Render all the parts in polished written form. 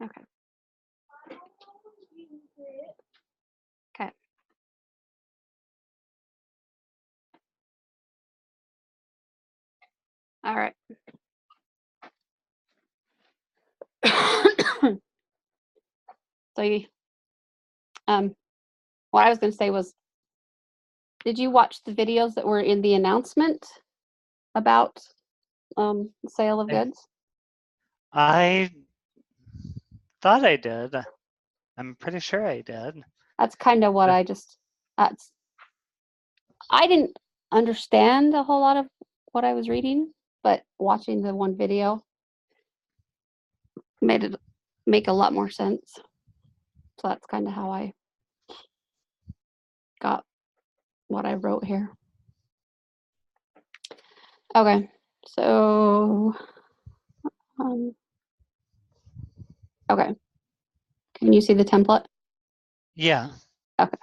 Okay. Okay. All right. So you, what I was going to say was, did you watch the videos that were in the announcement about sale of goods? I thought I did. I'm pretty sure I did. That's kind of what I didn't understand a whole lot of what I was reading, but watching the one video made it make a lot more sense. So that's kind of how I got what I wrote here. Okay, so okay. Can you see the template? Yeah. Okay.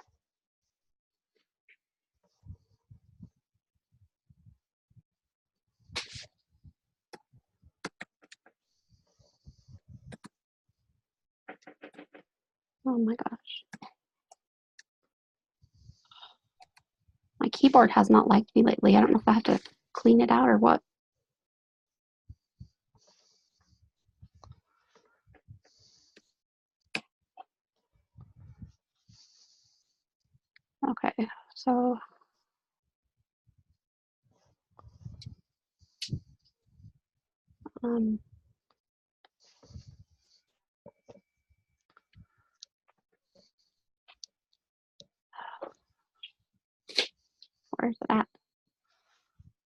Oh my gosh. My keyboard has not liked me lately. I don't know if I have to clean it out or what. Okay, so where's it at?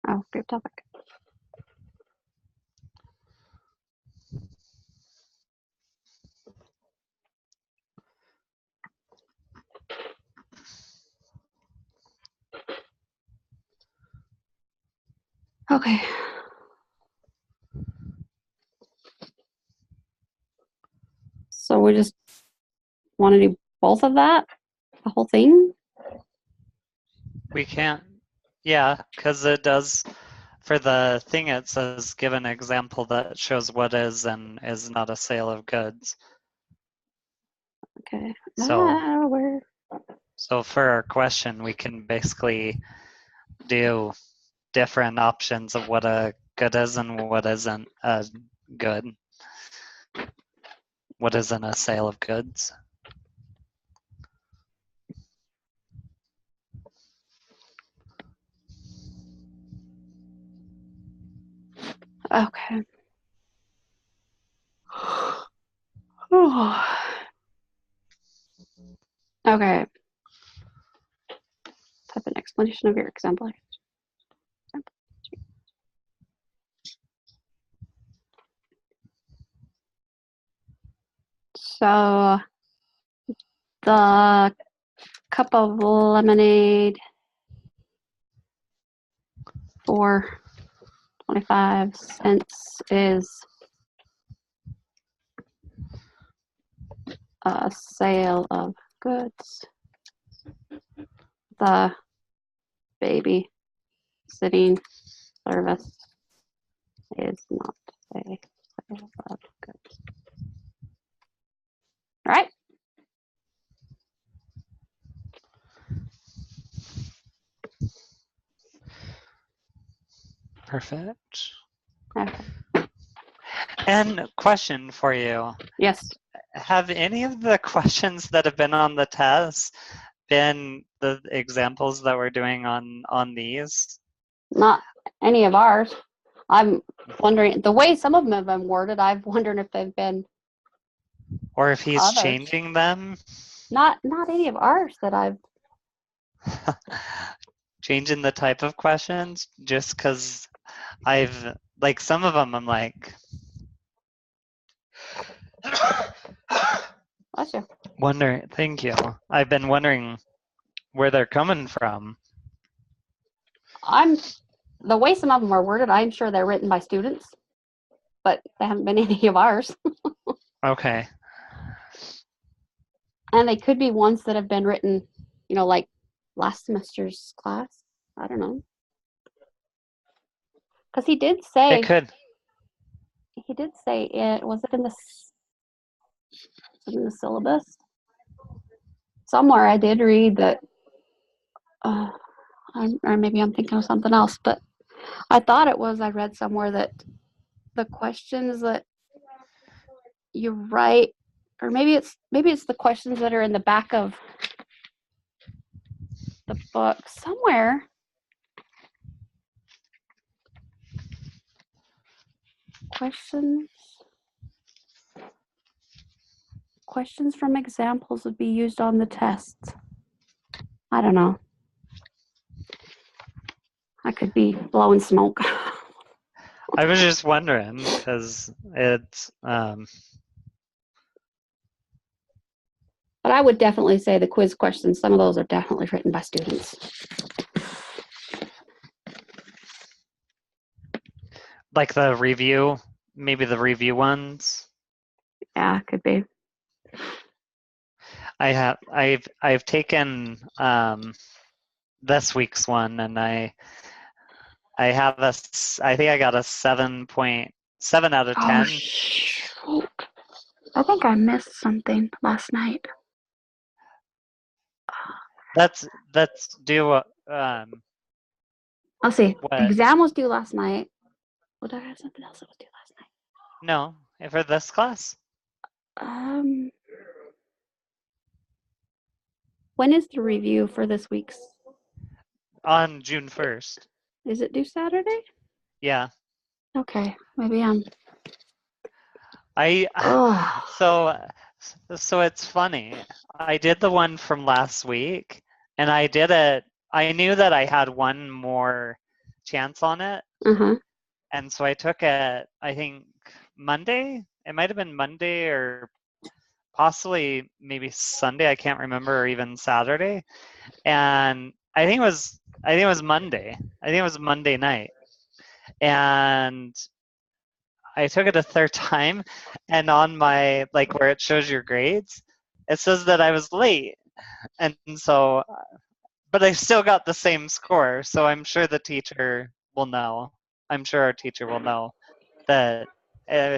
Oh, group topic. Okay. So we just want to do both of that? The whole thing? We can't. Yeah, because it does. For the thing, it says give an example that shows what is and is not a sale of goods. Okay. So for our question, we can basically do different options of what a good is and what isn't a good. What isn't a sale of goods? Okay. Okay. Type an explanation of your example. So the cup of lemonade for 25 cents is a sale of goods. The baby sitting service is not a sale of goods. All right. Perfect. Okay. And question for you. Yes. Have any of the questions that have been on the test been the examples that we're doing on these? Not any of ours. I'm wondering, the way some of them have been worded, I'm wondering if they've been Or if he's others. changing them? Not any of ours that I've changing the type of questions just because I've, like, some of them I'm like, bless you. Thank you. I've been wondering where they're coming from. The way some of them are worded, I'm sure they're written by students, but they haven't been any of ours. Okay. And they could be ones that have been written, like last semester's class. I don't know. Because he did say It could. it, was it in the in the syllabus. Somewhere I did read that, or maybe I'm thinking of something else, but I thought it was, I read somewhere that the questions that you write, or maybe it's the questions that are in the back of the book somewhere. Questions from examples would be used on the tests. I don't know. I could be blowing smoke. I was just wondering because it's But I would definitely say the quiz questions, some of those are definitely written by students. like the review, maybe the review ones. Yeah, could be. I've taken this week's one, and I have I think I got a 7.7 out of 10. Oh, shoot. I think I missed something last night. That's due. I'll see. What? Exam was due last night. What did I have something else that was due last night? No, for this class. When is the review for this week's? On June 1st. Is it due Saturday? Yeah. Okay, maybe I'm. So it's funny. I did the one from last week, and I did it. I knew that I had one more chance on it, and so I took it. I think Monday. It might have been Monday or possibly maybe Sunday. I can't remember, or even Saturday. And I think it was Monday. I think it was Monday night, and I took it a third time, and on my, like, where it shows your grades, it says that I was late. And so, but I still got the same score. So I'm sure the teacher will know. I'm sure our teacher will know that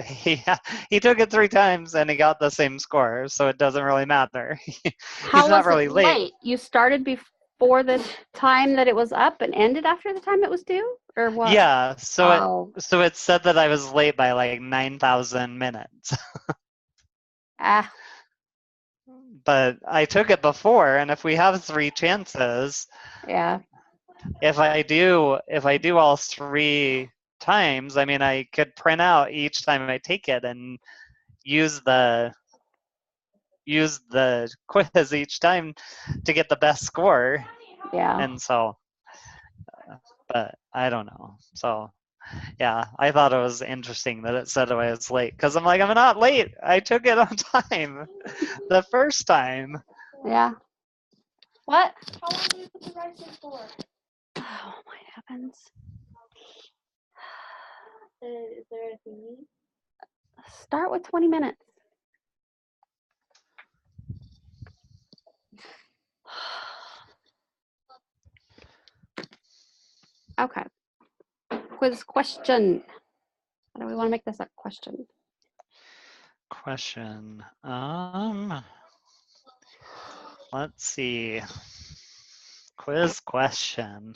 he took it 3 times and he got the same score. So it doesn't really matter. He's not really late. You started before the time that it was up and ended after the time it was due, or what? Yeah. So it said that I was late by like 9,000 minutes. But I took it before, and if we have 3 chances, yeah. If I do all 3 times, I mean, I could print out each time I take it and use the quiz each time to get the best score. Yeah. And so, but I don't know. So, yeah, I thought it was interesting that it said I was late, because I'm like, I'm not late. I took it on time the first time. Yeah. What? How long do you put the rice in for? Oh my heavens. Is there anything you need? Start with 20 minutes. Okay. Quiz question. How do we want to make this a question? Question. Let's see. Quiz question.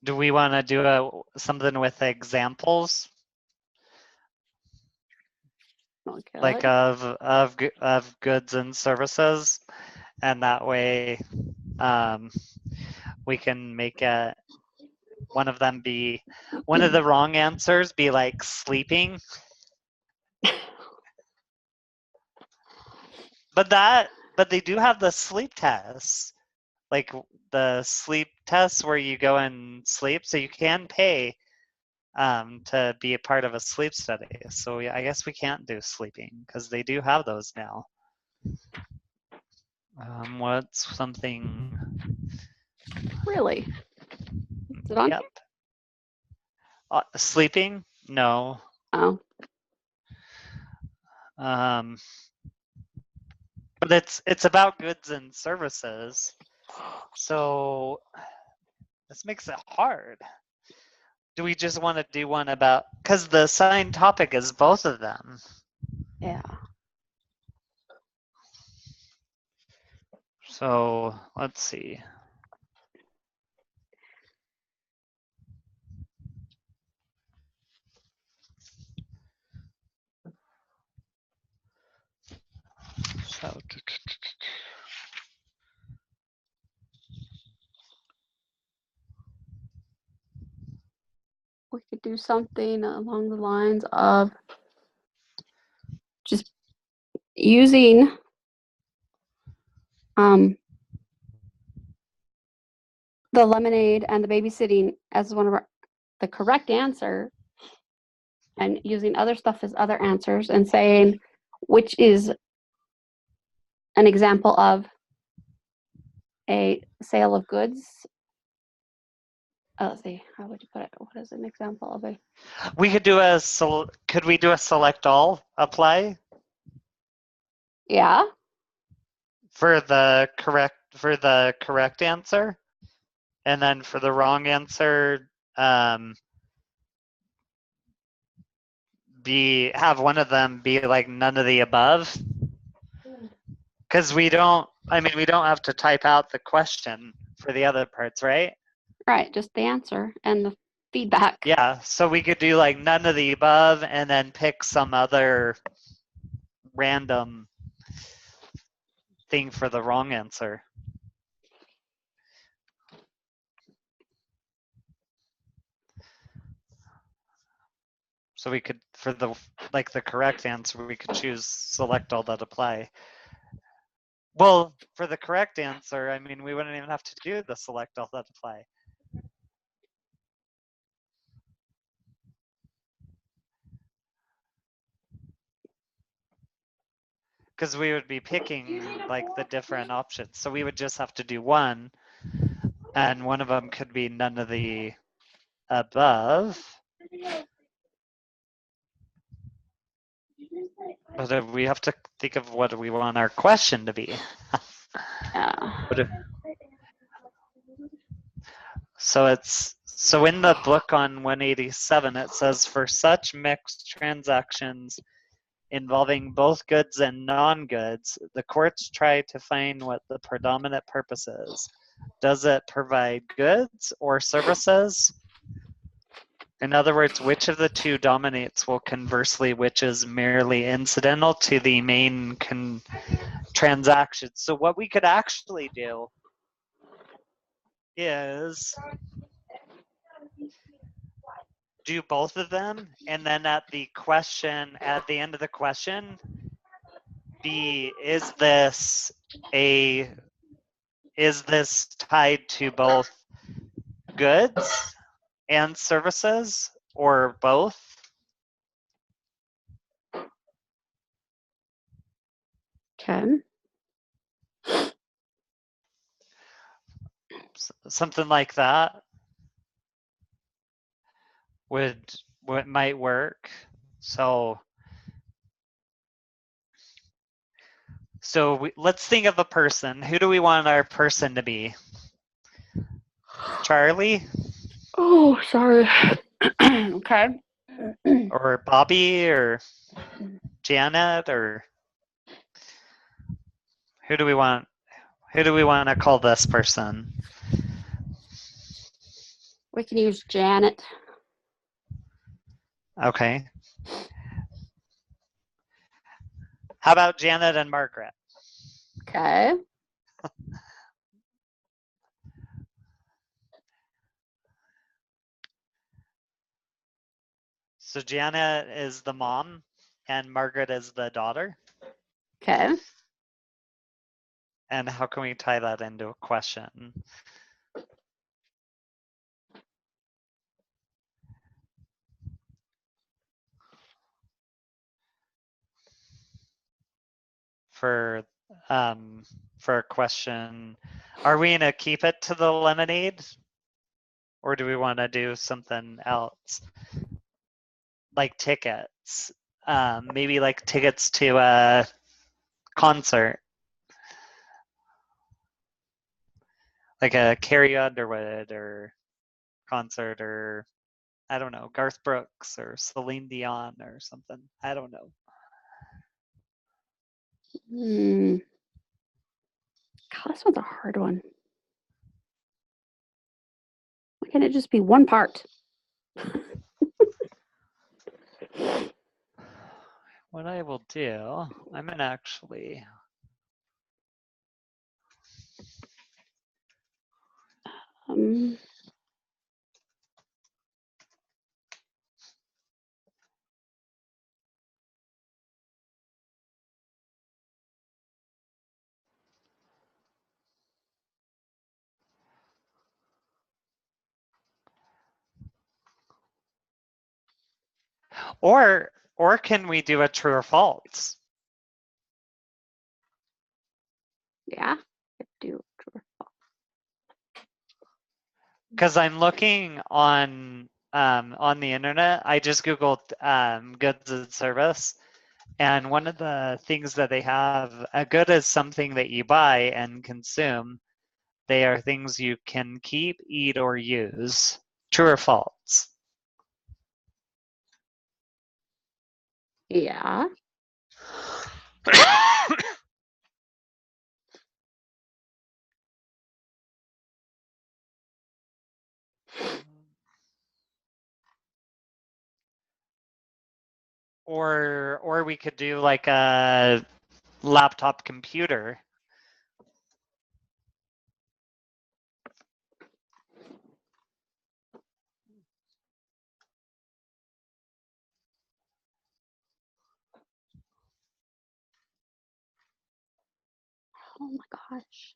Do we want to do something with examples? Okay. Like of goods and services, and that way we can make it one of them be one of the wrong answers be like sleeping. But they do have the sleep tests, like the sleep tests where you go and sleep, so you can pay to be a part of a sleep study. So I guess we can't do sleeping because they do have those now. What's something? Really? Is it on? Yep. Sleeping? No. Oh. But it's about goods and services. So this makes it hard. Do we just want to do one about, because the assigned topic is both of them. Yeah. So let's see. So We could do something along the lines of just using the lemonade and the babysitting as one of the correct answer, and using other stuff as other answers, and saying which is an example of a sale of goods. Let's see, how would you put it? What is an example of a? we could do a could we do a select all apply Yeah. for the correct answer, and then for the wrong answer, have one of them be like none of the above. Because we don't have to type out the question for the other parts, right? Right, just the answer and the feedback. Yeah, so we could do like none of the above and then pick some other random thing for the wrong answer. So we could, for the correct answer, we could choose select all that apply. Well, for the correct answer, I mean, we wouldn't even have to do the select all that apply. Because we would be picking like the different options. So we would just have to do one, and one of them could be none of the above. But we have to think of what we want our question to be. So in the book on 187, it says for such mixed transactions involving both goods and non-goods, the courts try to find what the predominant purpose is. Does it provide goods or services? In other words, which of the two dominates, while conversely, which is merely incidental to the main transaction? So what we could actually do is do both of them, and then at the end of the question, is this tied to both goods and services, or both? Okay. Something like that might work. So let's think of a person. Who do we want our person to be? Charlie? Oh, sorry. Okay. Or Bobby, or Janet, or who do we want to call this person? We can use Janet. Okay. How about Janet and Margaret? Okay. So Janet is the mom and Margaret is the daughter. Okay. And how can we tie that into a question? For a question, are we gonna keep it to the lemonade, or do we want to do something else, like tickets? Maybe like tickets to a concert. like a Carrie Underwood or concert, or I don't know, Garth Brooks or Celine Dion or something. I don't know. God, this one's a hard one. Why can't it just be one part? What I will do, I'm gonna actually or can we do a true or false? Yeah, do true or false. Because I'm looking on the internet. I just googled goods and service, and one of the things that they have, a good is something that you buy and consume. They are things you can keep, eat, or use. True or false? Yeah. Or we could do like a laptop computer. Oh my gosh.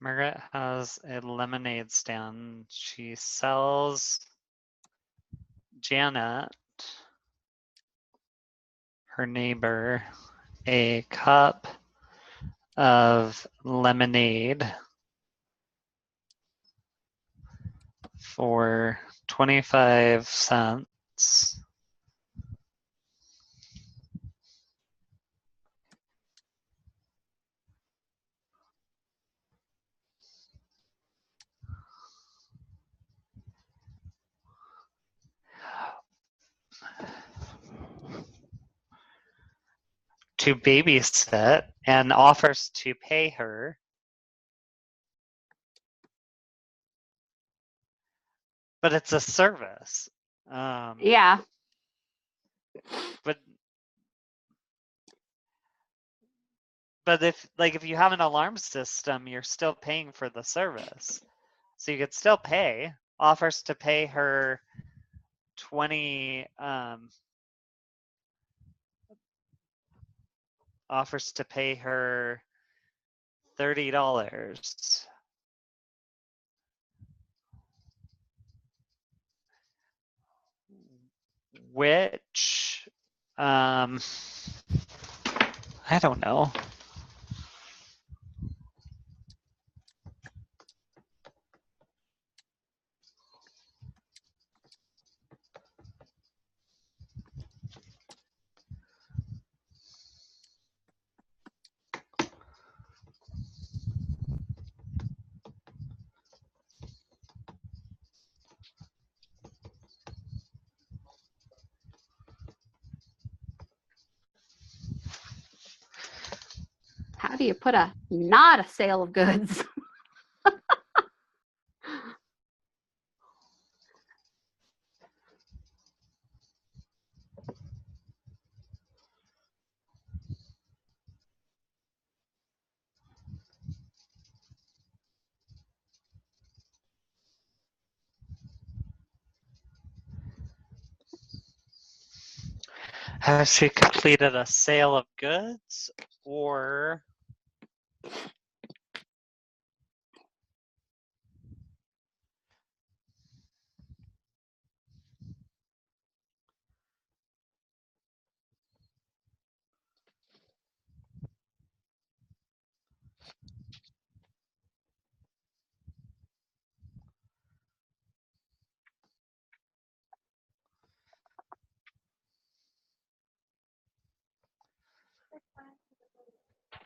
Margaret has a lemonade stand. She sells Janet, her neighbor, a cup of lemonade for 25 cents. To babysit and offers to pay her. But it's a service. Yeah. But if you have an alarm system, you're still paying for the service. So you could still pay. Offers to pay her 20 offers to pay her $30. Which I don't know. How do you put not a sale of goods? Has she completed a sale of goods or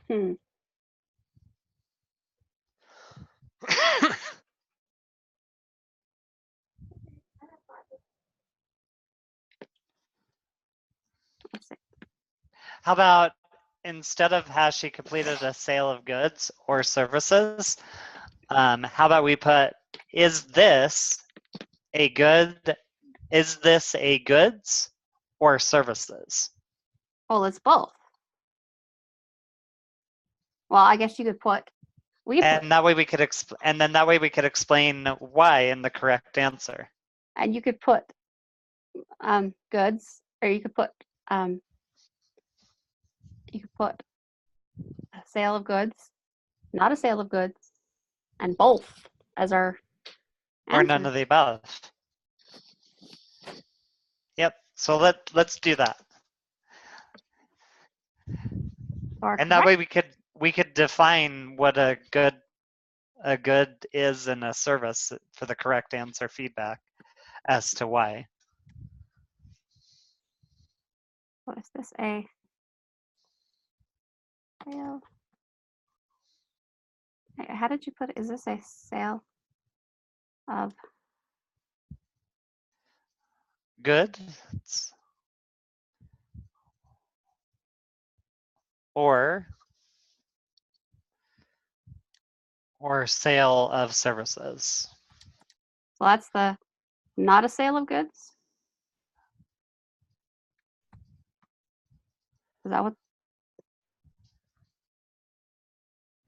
Hmm. Let's see. how about instead of has she completed a sale of goods or services, how about we put is this a goods or services? Well, it's both. Well, I guess you could put. And that way we could explain why in the correct answer. And you could put goods, or you could put a sale of goods, not a sale of goods, and both as our answer. Or none of the above. Yep. So let's do that. And that way we could define what a good is and a service for the correct answer feedback as to why. What is this? A sale? How did you put it? Is this a sale of goods or sale of services? So that's the not a sale of goods. Is that what?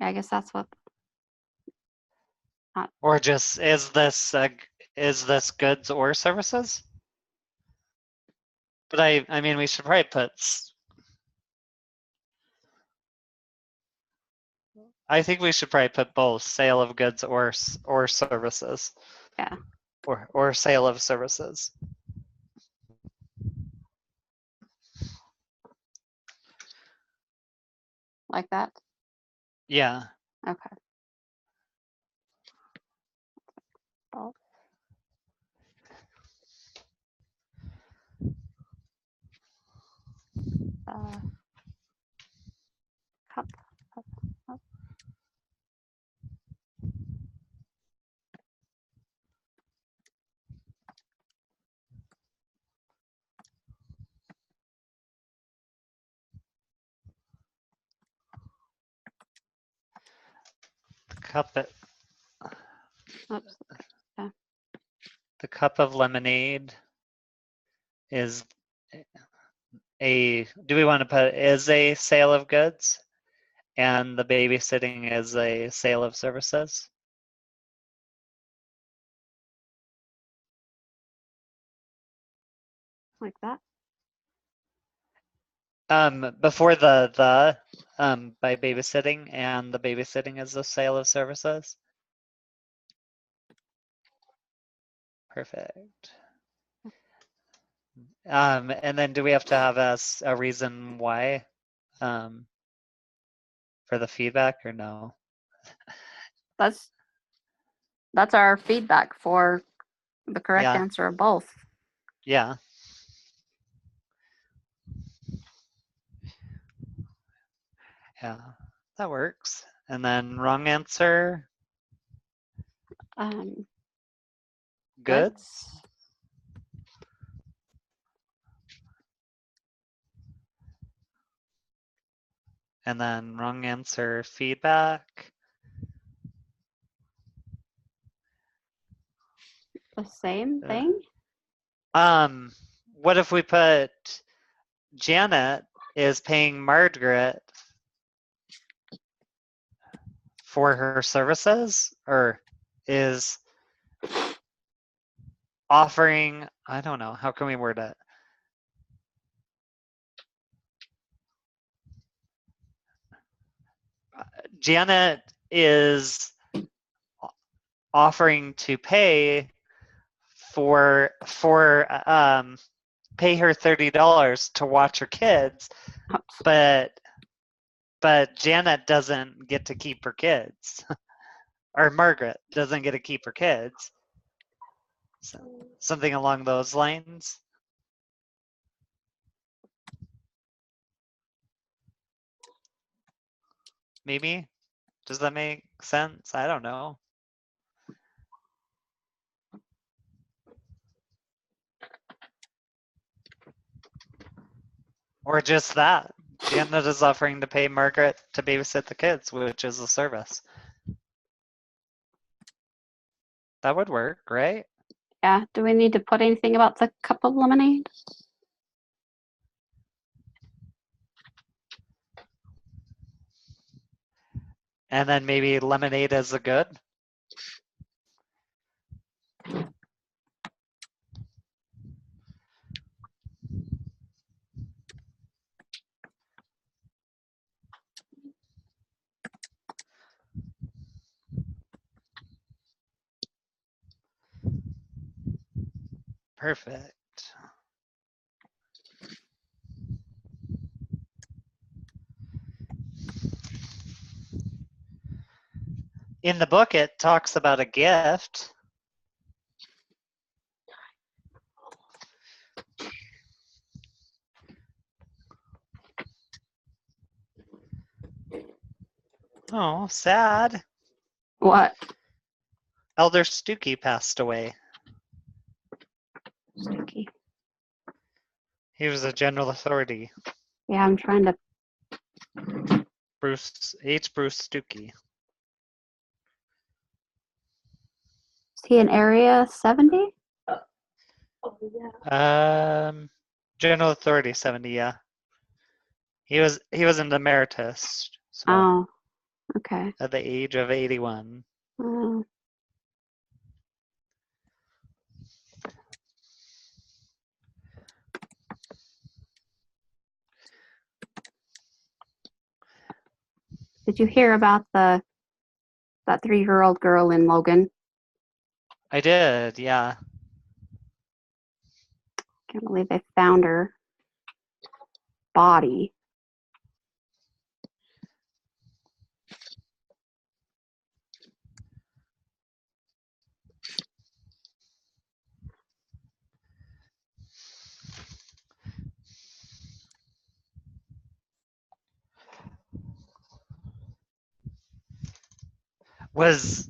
Yeah, I guess that's what. Or just is this goods or services? But I mean we should probably put. I think we should probably put both sale of goods or services. Yeah. Or sale of services. Like that? Yeah. Okay. Both. Cup. Oops. Okay. The cup of lemonade is do we want to put is a sale of goods and the babysitting is a sale of services? Like that? Before the by babysitting, and the babysitting is the sale of services. Perfect. And then do we have to have a reason why for the feedback or no? That's our feedback for the correct answer of both. Yeah. Yeah, that works. And then wrong answer. Goods. And then wrong answer feedback. The same thing? What if we put Janet is paying Margaret for her services, or is offering, I don't know, how can we word it? Janet is offering to pay for pay her $30 to watch her kids, but Janet doesn't get to keep her kids, or Margaret doesn't get to keep her kids. So, something along those lines. Maybe. Does that make sense? I don't know. Or just that. Janet is offering to pay Margaret to babysit the kids, which is a service. That would work, right? Yeah. Do we need to put anything about the cup of lemonade? And then maybe lemonade as a good? Perfect. In the book, it talks about a gift. Oh, sad. What? Elder Stookie passed away. Stookie. He was a general authority. Yeah, I'm trying to. Bruce Stookie. Is he in Area 70? General Authority 70, yeah. He was an emeritus. So Oh, okay. at the age of 81. Did you hear about that 3-year-old girl in Logan? I did, yeah. Can't believe they found her body.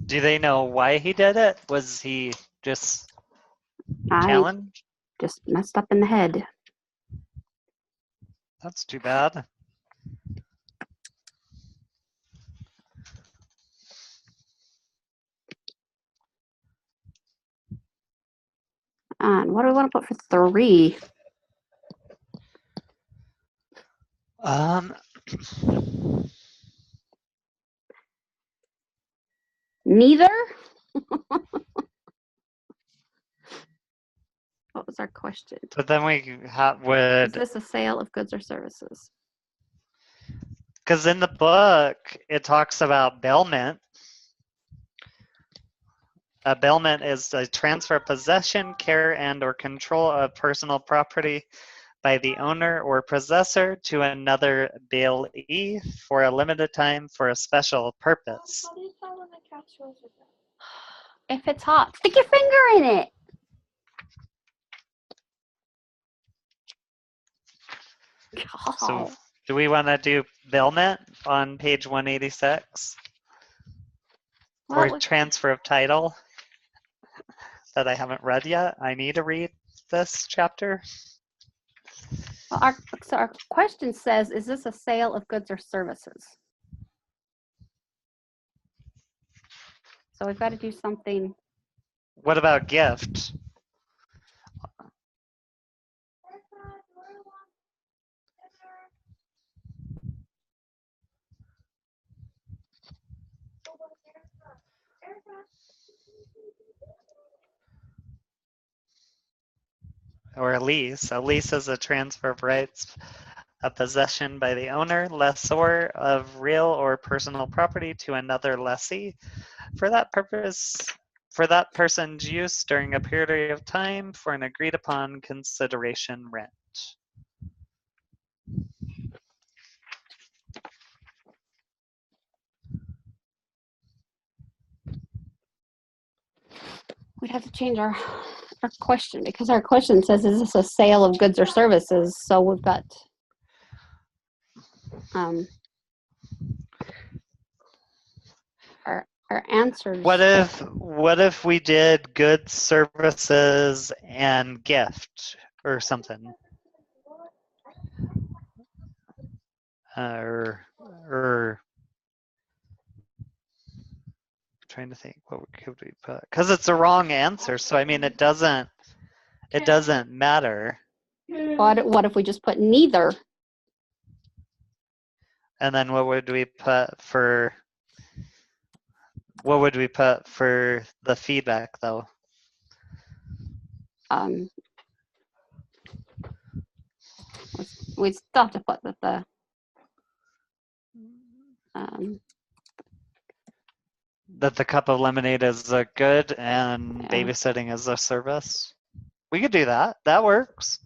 Do they know why he did it? Was he just challenged? Just messed up in the head. That's too bad. And what do we want to put for 3? Neither? What was our question? But then we Is this a sale of goods or services? Because in the book, it talks about bailment. A bailment is a transfer of possession, care, and or control of personal property by the owner or possessor to another bailee for a limited time for a special purpose. How do you tell when the cat's yours or not? If it's hot, stick your finger in it. So do we want to do bailment on page 186? Or transfer of title that I haven't read yet? I need to read this chapter. Well, our question says, is this a sale of goods or services? So we've got to do something. What about gift? Or a lease. A lease is a transfer of rights a possession by the owner, lessor of real or personal property to another lessee for that purpose, for that person's use during a period of time for an agreed upon consideration rent. We'd have to change our question because our question says, is this a sale of goods or services? So we've got our answers. What if we did goods, services, and gift or something? Or trying to think, what could we put? Because it's a wrong answer, so I mean it doesn't matter. What if we just put neither? And then what would we put for the feedback though? We still have to put that that the cup of lemonade is a good and yeah. babysitting is a service. We could do that. That works.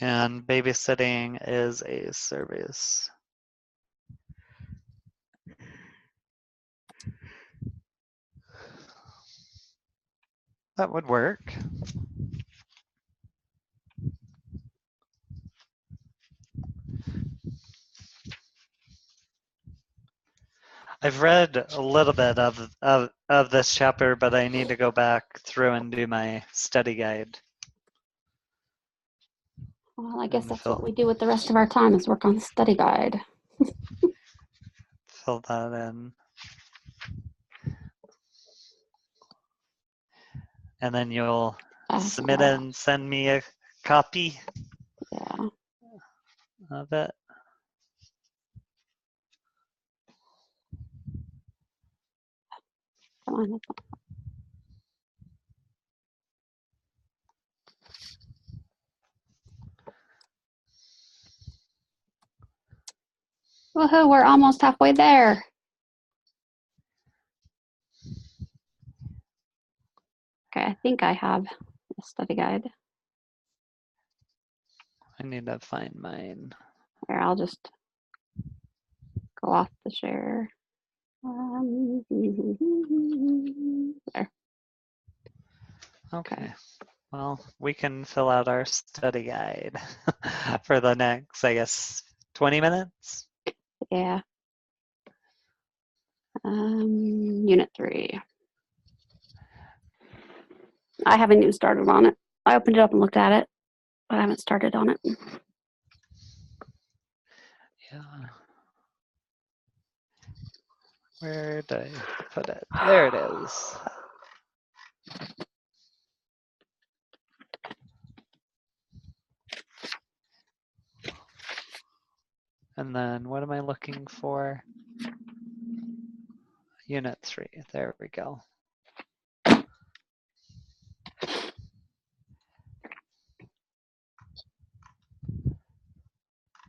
And babysitting is a service. That would work. I've read a little bit of this chapter, but I need to go back through and do my study guide. Well, I guess that's what we do with the rest of our time is work on the study guide. Fill that in. And then you'll submit it and send me a copy of it. Come on. Woohoo, we're almost halfway there. Okay, I think I have a study guide. I need to find mine. Here, I'll just go off the share. There. Okay. Well, we can fill out our study guide for the next, I guess, 20 minutes. Yeah. Unit 3. I haven't even started on it. I opened it up and looked at it, but I haven't started on it. Yeah. Where did I put it? There it is. And then what am I looking for? Unit 3. There we go.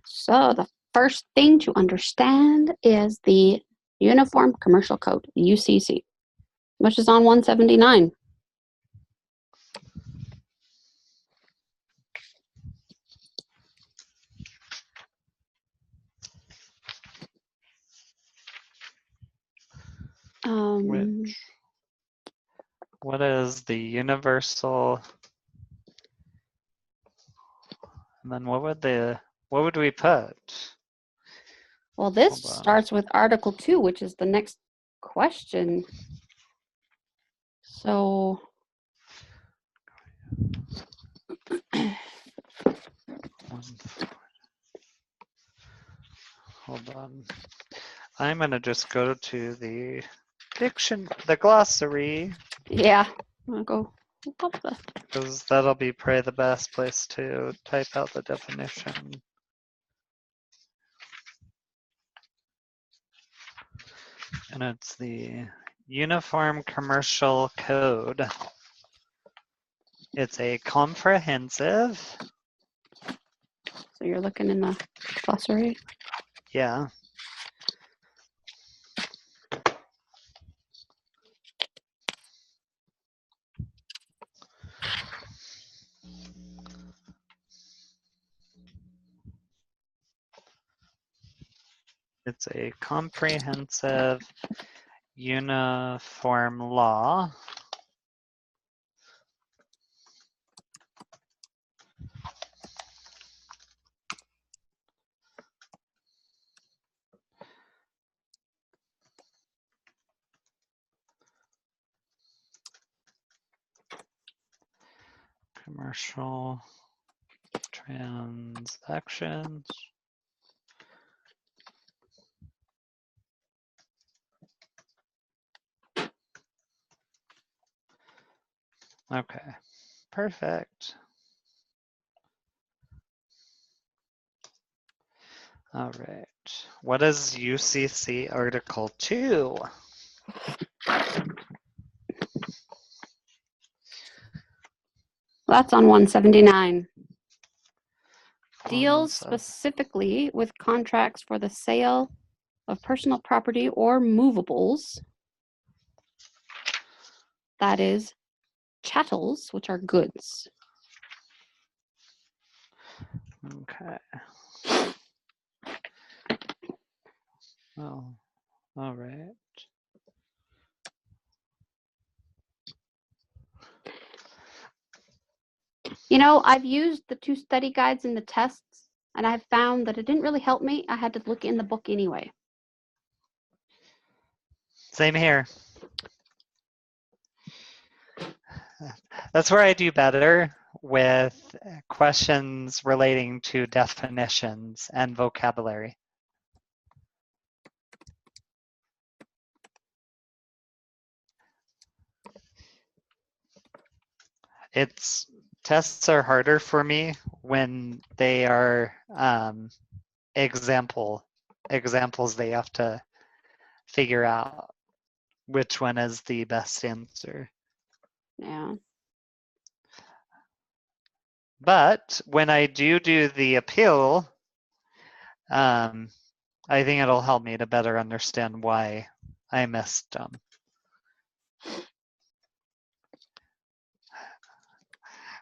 So the first thing to understand is the Uniform Commercial Code, UCC, which is on 179. What is the universal? And then what would we put? Well, this starts with Article 2, which is the next question. So Hold on. I'm gonna just go to the glossary. Yeah, I'm gonna go up the. Because that'll be probably the best place to type out the definition. And it's the Uniform Commercial Code. It's a comprehensive. So you're looking in the glossary. Yeah. It's a comprehensive uniform law. Commercial transactions. Okay, perfect. All right. What is UCC Article 2? That's on 179. Deals 117. specifically with contracts for the sale of personal property or movables. That is chattels, which are goods. Okay. Oh, all right. You know, I've used the 2 study guides in the tests, and I've found that it didn't really help me. I had to look in the book anyway. Same here. That's where I do better with questions relating to definitions and vocabulary. Tests are harder for me when they are examples they have to figure out which one is the best answer. Yeah. But when I do the appeal, I think it'll help me to better understand why I missed them.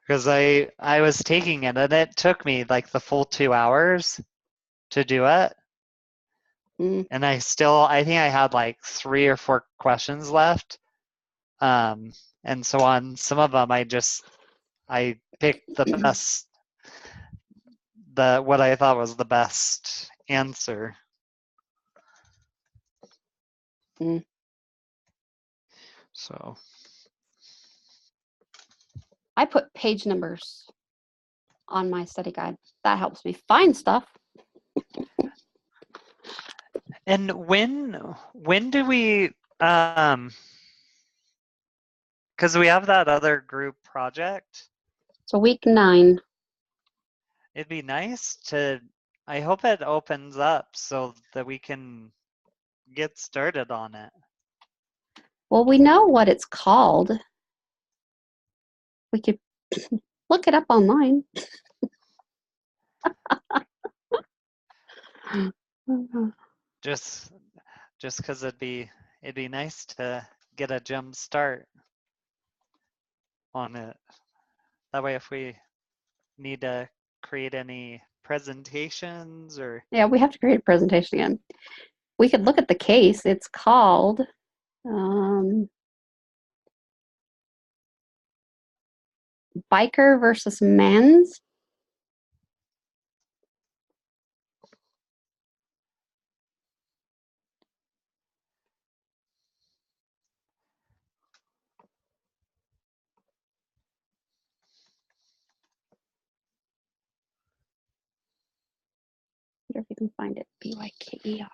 Because I was taking it and it took me like the full 2 hours to do it. And I think I had like 3 or 4 questions left. And so on some of them, I picked the best, what I thought was the best answer. So I put page numbers on my study guide. That helps me find stuff. and when do we because we have that other group project. So week 9. It'd be nice I hope it opens up so that we can get started on it. Well, we know what it's called. We could look it up online. Just because it'd be nice to get a jump start on it. That way, if we need to create any presentations or Yeah, we have to create a presentation again. We could look at the case. It's called Biker versus Men's. I wonder if you can find it. BYKER.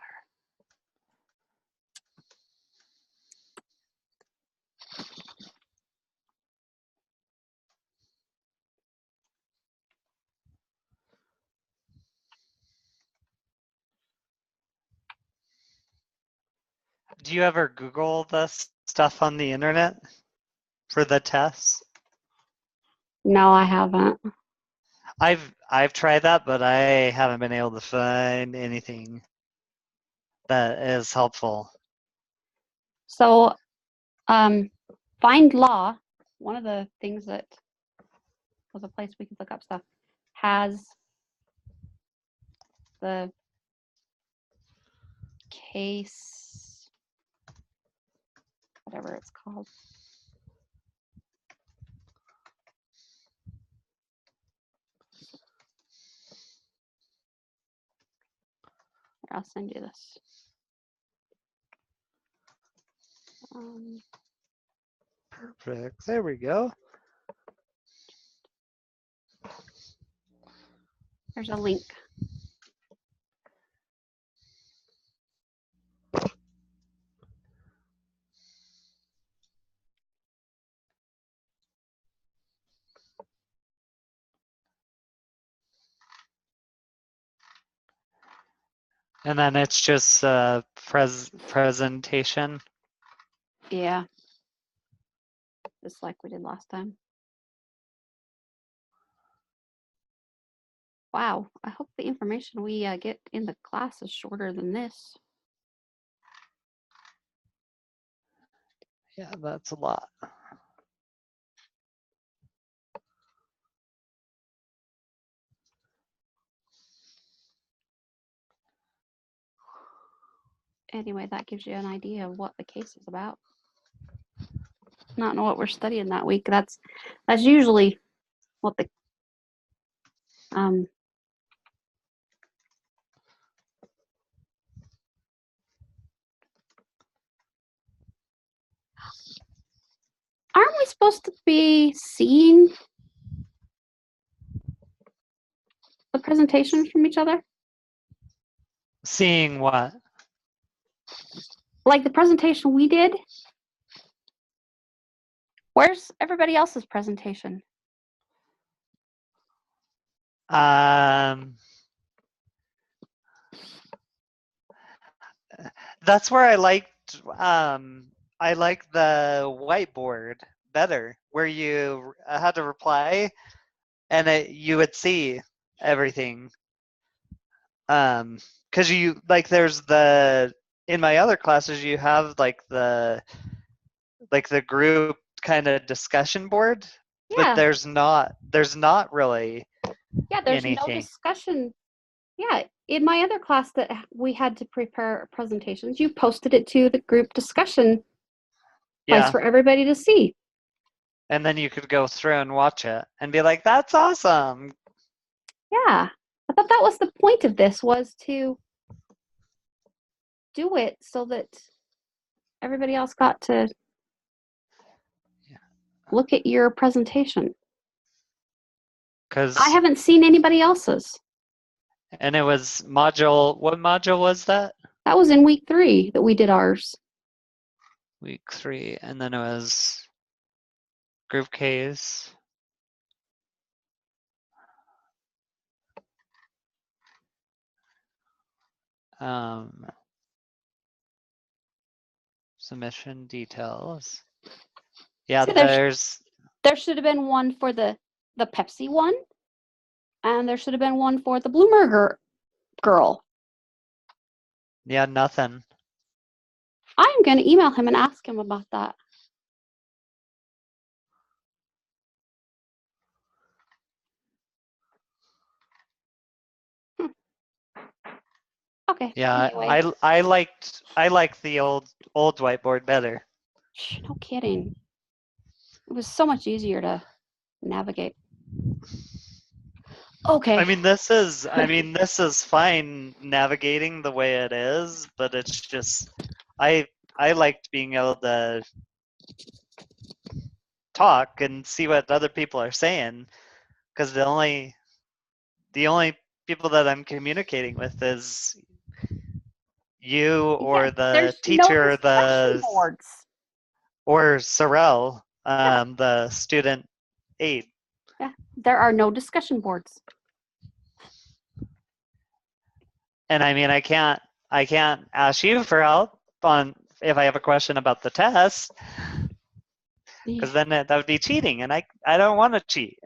do you ever Google the stuff on the internet for the tests? No, I haven't. I've tried that, but I haven't been able to find anything that is helpful. So, Find Law, one of the things that was a place we could look up stuff, has the case, whatever it's called. Here, I'll send you this. Perfect. There we go. There's a link. And then it's just a presentation. Yeah. Just like we did last time. Wow, I hope the information we get in the class is shorter than this. Yeah, that's a lot. Anyway, that gives you an idea of what the case is about. Not know what we're studying that week. That's usually what the aren't we supposed to be seeing the presentations from each other? Seeing what? Like the presentation we did? Where's everybody else's presentation? That's where I liked the whiteboard better, where you had to reply and you would see everything. Because you there's in my other classes you have the group kind of discussion board, Yeah. but there's not really There's anything. no discussion. Yeah, in my other class that we had to prepare presentations, you posted it to the group discussion place for everybody to see. And then you could go through and watch it and be like, that's awesome. Yeah, I thought that was the point of this, was to do it so that everybody else got to look at your presentation. Because I haven't seen anybody else's. And it was what module was that? That was in week 3 that we did ours. Week 3, and then it was group case. Submission details. Yeah, See, there should have been one for the Pepsi one, and there should have been one for the Bloomer girl. Yeah, nothing. I'm going to email him and ask him about that. Okay. Yeah, anyway. I liked the old whiteboard better. No kidding. It was so much easier to navigate. Okay. I mean, this is fine navigating the way it is, but it's just I liked being able to talk and see what other people are saying, because the only people that I'm communicating with is you or the teacher, or Sorrel, the student aide. Yeah, there are no discussion boards. And I mean, I can't ask you for help on if I have a question about the test. because then that would be cheating, and I don't want to cheat.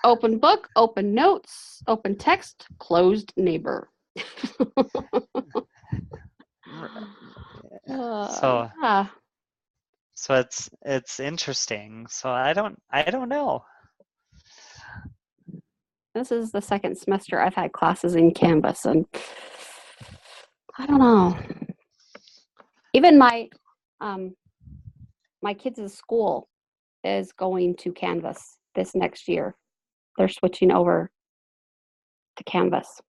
Open book, open notes, open text, closed neighbor. So Yeah. so it's interesting. So I don't know. This is the second semester I've had classes in Canvas, and I don't know. Even my kids' school is going to Canvas this next year. They're switching over to Canvas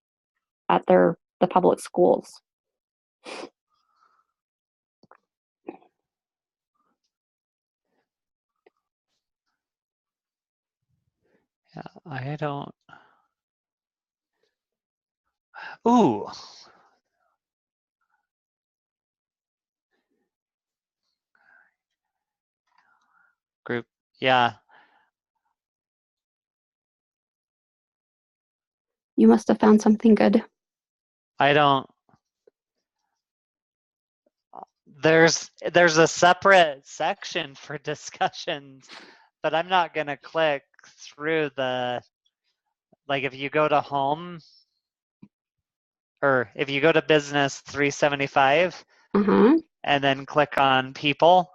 at the public schools. Yeah, I don't. Ooh. Group. Yeah. You must have found something good. I don't. There's a separate section for discussions, but I'm not gonna click through the, like, if you go to home, or if you go to business 375 and then click on people,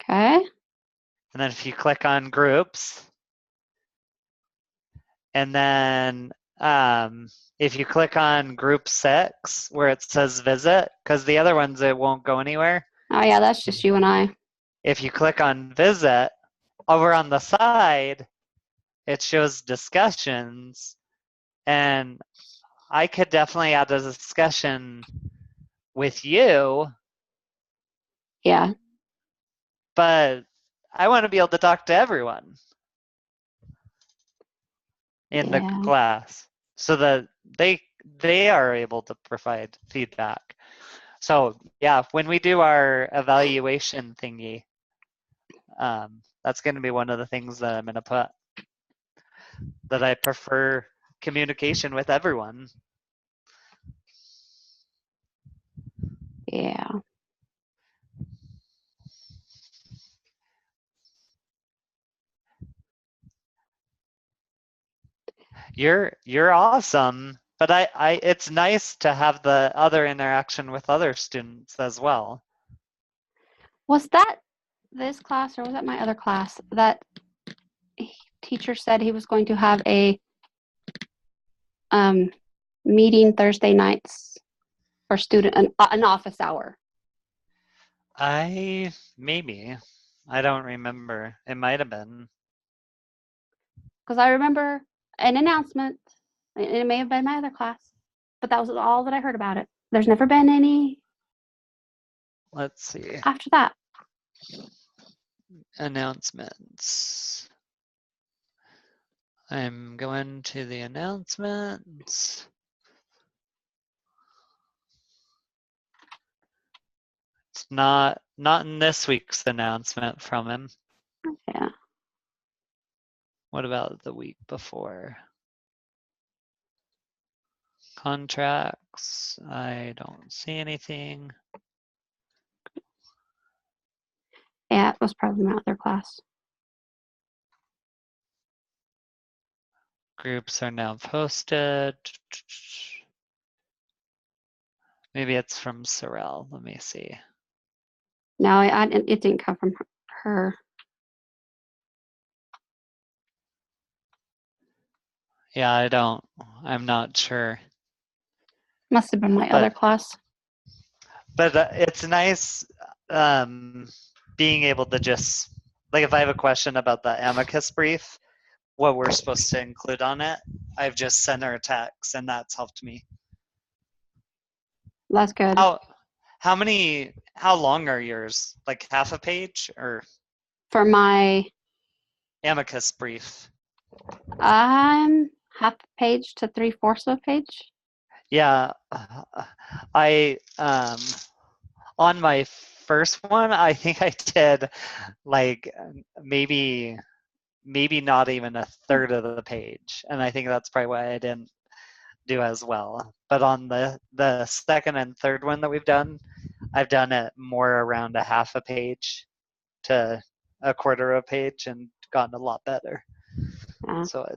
Okay. and then if you click on groups, and then if you click on group 6 where it says visit, because the other ones it won't go anywhere. Oh yeah, that's just you and I. If you click on visit, over on the side it shows discussions, and I could definitely add a discussion with you. Yeah. But I want to be able to talk to everyone in the class so that they are able to provide feedback. So yeah, when we do our evaluation thingy, that's going to be one of the things that I'm going to put, that I prefer communication with everyone. Yeah. You're awesome, but I it's nice to have the other interaction with other students as well. Was that this class or was that my other class that teacher said he was going to have a meeting Thursday nights for student an office hour? Maybe. I don't remember. It might have been. Because I remember an announcement, and it may have been my other class, but that was all that I heard about it. There's never been any. Let's see. After that. Announcements. I'm going to the announcements. It's not in this week's announcement from him. Yeah. What about the week before? Contracts. I don't see anything. Yeah, it was probably my other class. Groups are now posted. Maybe it's from Sorrel. Let me see. No, it didn't come from her. Yeah, I'm not sure. Must have been my other class. But it's nice being able to just, like, if I have a question about the amicus brief, what we're supposed to include on it, I've just sent her a text, and that's helped me. That's good. How long are yours? Like half a page or? For my amicus brief. Half a page to 3/4 of a page. Yeah, I on my first one, I think I did like maybe not even a third of the page, and I think that's probably why I didn't do as well. But on the second and third one that we've done, I've done it more around a half a page to a quarter of a page and gotten a lot better. Yeah. So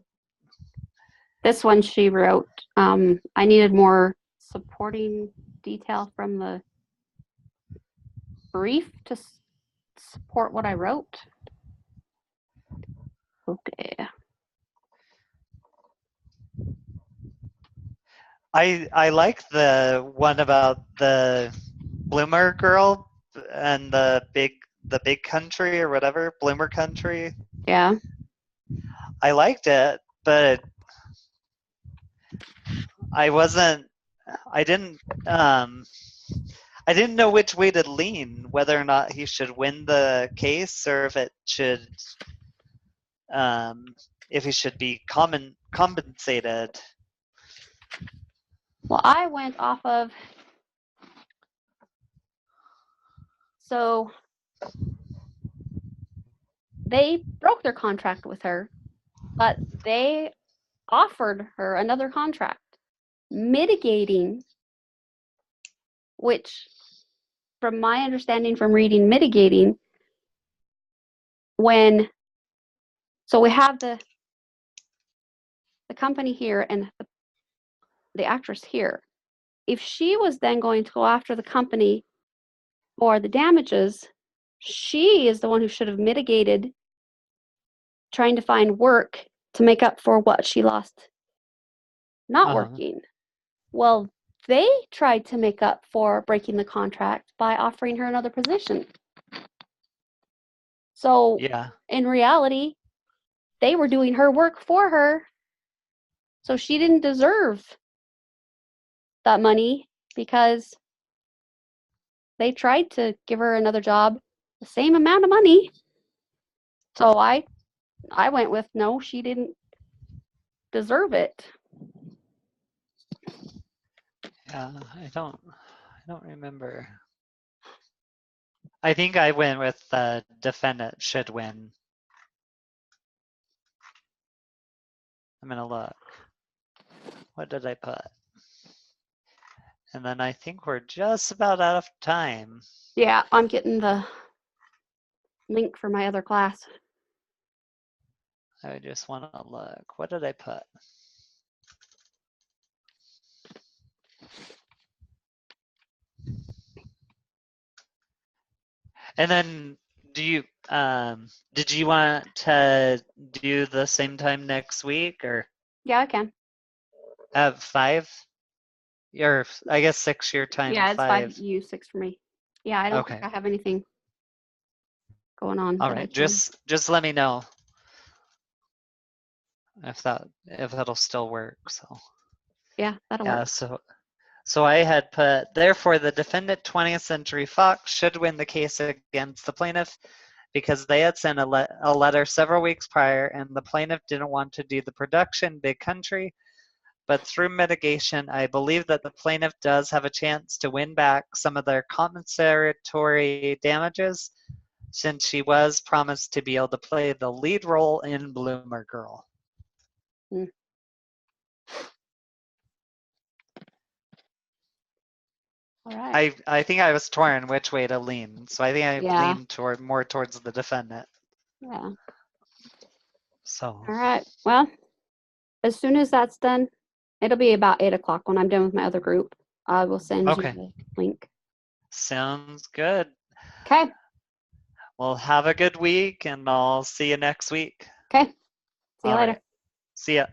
This one she wrote, I needed more supporting detail from the brief to support what I wrote. Okay. I like the one about the bloomer girl and the big country or whatever, bloomer country. Yeah. I liked it, but I didn't know which way to lean, whether or not he should win the case or if it should if he should be compensated. Well, I went off of, so they broke their contract with her, but they offered her another contract, mitigating, which, from my understanding from reading mitigating, so we have the company here and the actress here. If she was then going to go after the company for the damages, she is the one who should have mitigated trying to find work to make up for what she lost not working. Well, they tried to make up for breaking the contract by offering her another position. So Yeah. in reality, they were doing her work for her. So she didn't deserve that money because they tried to give her another job, the same amount of money. So I went with no, she didn't deserve it. Yeah, I don't remember. I think I went with the defendant should win. I'm gonna look. What did I put? And then I think we're just about out of time. Yeah, I'm getting the link for my other class. I just want to look. What did I put? And then did you want to do the same time next week or Yeah, I can. at 5? Or I guess 6 your time. Yeah, it's 5. 5U, 6 for me. Yeah, I don't think I have anything going on. All right, just let me know if that'll still work. So yeah, that'll work. So I had put, therefore the defendant 20th Century Fox should win the case against the plaintiff because they had sent a letter several weeks prior and the plaintiff didn't want to do the production big country. But through mitigation, I believe that the plaintiff does have a chance to win back some of their compensatory damages since she was promised to be able to play the lead role in Bloomer Girl. Mm. All right. I think I was torn which way to lean. So I think I leaned more towards the defendant. Yeah. So. All right. Well, as soon as that's done, it'll be about 8 o'clock when I'm done with my other group. I will send you the link. Sounds good. Okay. Well, have a good week, and I'll see you next week. Okay. See you later. Right. See ya.